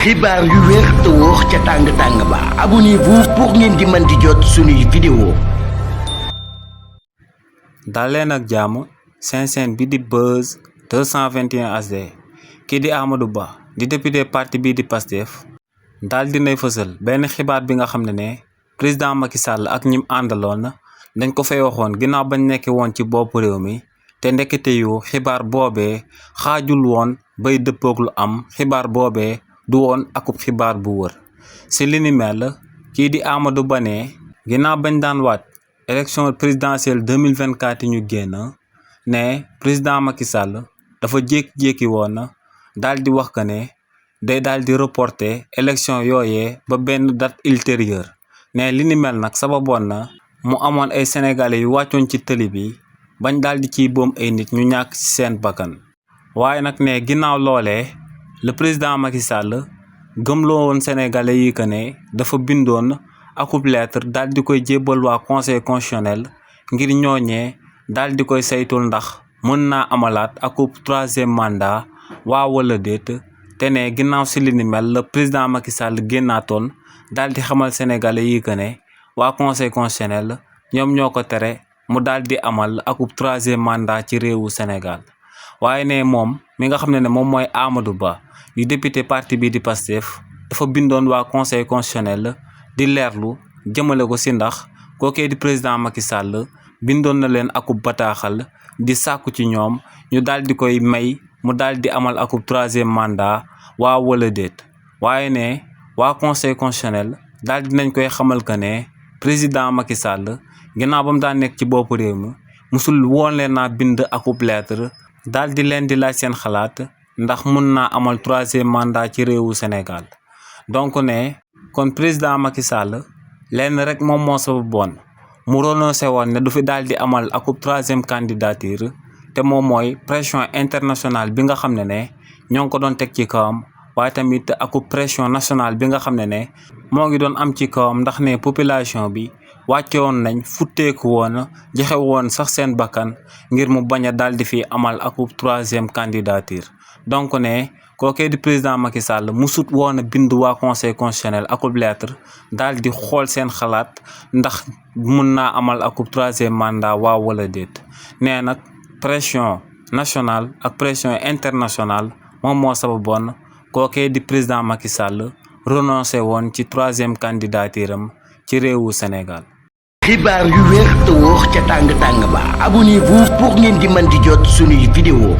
xibaar yu wér te wóor ca tàng ba abonnez-vous pour ngeen di mën di jot suñuy vidéo. daleen ak jàmm seen chaîne bi di Buzz 221 HD kii di Amadou Ba di député parti bii di Pastef daal dinay fësal benn xibaar bi nga xam ne président Macky Sall ak ñim àndaloon dañ ko fay waxoon ginnaaw bañ nekkee woon ci bopp réew mi te ndekete yu xibaar boobee xaajul woon bay dëppoog lu am xibaar boobee du woon akub xibaar bu wër si li ni mel kii di Amadou Ba ne ginnaaw bañ daan waat élection présidentielle 2024 ñu génn ne président Macky Sall dafa jékki-jékki woon daal di wax que ne day daal di reporter élection yooyee ba benn date ultérieure ne li ni mel nag sababoon na mu amoon ay sénégalais yu wàccoon ci tëli bi bañ daal di ciy boom ay nit ñu ñàkk ci seen bakkan waaye nag ne ginnaaw loolee le président Macky Sall gëmloo woon sénégalais yi que ne dafa bindoon akub lettre daal di koy jébbal waa conseil constitutionnel ngir ñooñee daal di koy saytul ndax mën naa amalaat akub troisième mandat waa wala déet te ne ginnaaw si li ni mel le président Macky Sall génnaatoon daal di xamal sénégalais yi que ne waa conseil constitutionnel ñoom ñoo ko tere mu daal di amal akub troisième mandat ci réewu Sénégal waaye ne moom mi nga xam ne moom mooy Amadou Ba di député parti bii di Pastef dafa bindoon waa conseil constitutionnel di leerlu jëmale ko si ndax kookee di président Macky Sall bindoon na leen akub bataaxal di sàkku ci ñoom ñu daal di koy may mu daal di amal akub troisième mandat waa wala déet waaye ne waa conseil constitutionnel daal di nañ koy xamal que ne président Macky Sall ginnaaw ba mu daan nekk ci bopp réew mi musul woon leen naa bind akub lettre daal di leen di laaj seen xalaat ndax mun naa amal troisième mandat ci réewu Sénégal donc ne kon président Macky Sall lenn rek moom moo sababoon mu renoncé woon ne du fi daal di amal akub troisième candidature te moom mooy pression internationale bi nga xam ne ñoo ngi ko doon teg ci kawam waaye tamit akub pression nationale bi nga xam ne moo ngi doon am ci kawam ndax ne population bi wàcce woon nañ futteeku woon joxe woon sax seen bakkan ngir mu bañ a daal di fi amal akub troisième candidature donc ne kookee di président Macky Sall musut woon a bind waa conseil constitutionnel akub lettre daal di xool seen xalaat ndax mun naa amal akub troisième mandat waaw wala déet nee nag pression nationale ak pression internationale moom moo sababoon kookee di président Macky Sall renoncé woon ci troisième candidature am ci réewu Sénégal. xibaar yu wér te wóor ca tàng ba abonnez-vous pour ngeen di mën di jot suñuy vidéo.